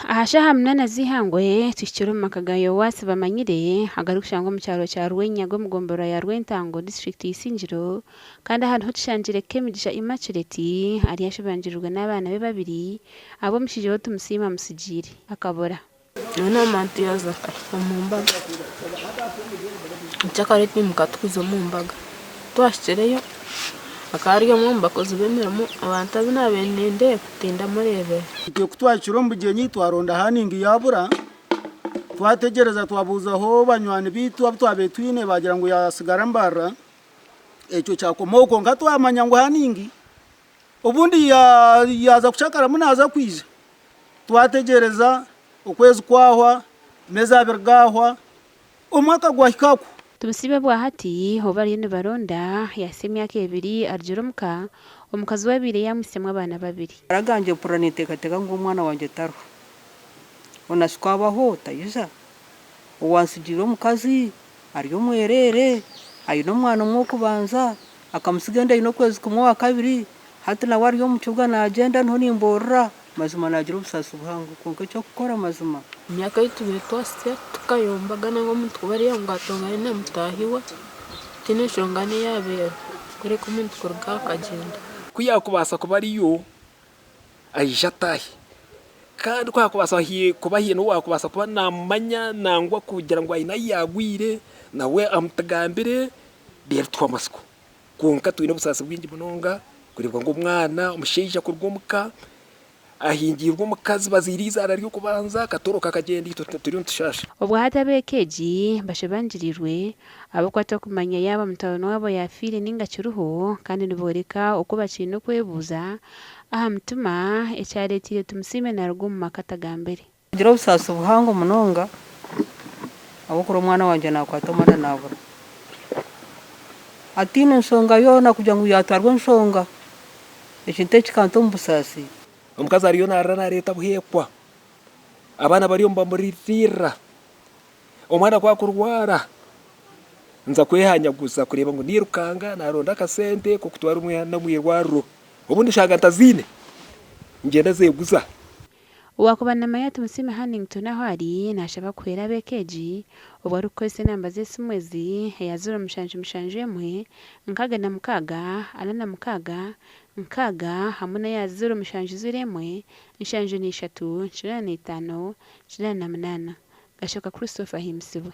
ahashaha munana zihangwe tushikiro makagayo wasi bamanyire hagarukushangwa mu cyaro cya Rwenya go mugombora ya Rwentango district y'Isingiro kandi ahantu ho tushanjire kemigisha Immaculate ari yashibanjirijwe n'abana be babiri abo mushijeho tumusima musigire akabora none manti yaza mu mbaga cyakareti mukatwizo mu mbaga twashireyo akariyo mu mbakozi bemeramo abantu abinabenende kutinda murebe igiye kutwakira mu gihe nyitwaronda haningi yabura twategereza twabuza ho banywani bitu abtwabetwine bagira ngo yasigara mbara eco cyakomoko nka twamanya ngo haningi ubundi yaza kushakara munaza kwiza twategereza ukwezi kwahwa meza abirgahwa umwaka gwahikaku tumusibe bwa hati hoba yene baronda yasemya kebiri arjurumka omukazi wabire yamusemwa abana babiri araganje puranite katega ngo umwana wanje taro onashikwabaho tayiza uwansijiro mukazi ariyo mwerere ayo no mwana umwe kubanza akamusigenda ino kwezi kumwe wa kabiri hati na wariyo mucubwa na agenda nto nimborra mazima nagira ubusasa buhangu konke cyo gukora mazima imyaka yitubire twase tukayombaga nango mutubariye ngatonga ine mutahiwa tine shongane yabera kure ko muntu kurga kagenda kuyakubasa kubariyo ayijatahi kandi kwakubasa kubahiye no wakubasa kuba namanya nangwa kugira ngo ayina yagwire nawe amutagambire bere twamasiko konka twine busasa bwingi bunonga kurebwa ngo umwana umusheja kurwomuka ahingirwa mukazi baziriza arariyo kubanza katoroka kagenda turi ntushasha ubwo hatabekeji bashabanjirirwe abakwato kumanya yaba mutano wabo yafire ninga cyuruho kandi niboreka uko bacino kwebuza aha mutuma ecyaretire tumusime narwo mu makatagambere ngira busasa buhango munonga abukuru umwana wanje nakwata mwana nabura atine nsonga yona kugira ngo yatarwe nsonga ekinte kikanto mbusasi omukazi ariyo narana leta buhekwa abana bariyo mbamuririra omwana kwa kurwara nza kwehanyaguza kureba ngo nirukanga naronda kasente ko kutwara umwana mwirwaro ubundi shaga ntazine ngenda zeguza wakubana maya tumusime Hannington aho ari nashaba kwera bekeji ubwo ari kwese nambaze simwezi yazura mushanje mwe nkaga na mukaga alana mukaga nkaga hamuna yazura mushanje ziremwe nshanje ni 3 5 8 gashoka Christopher himsibwe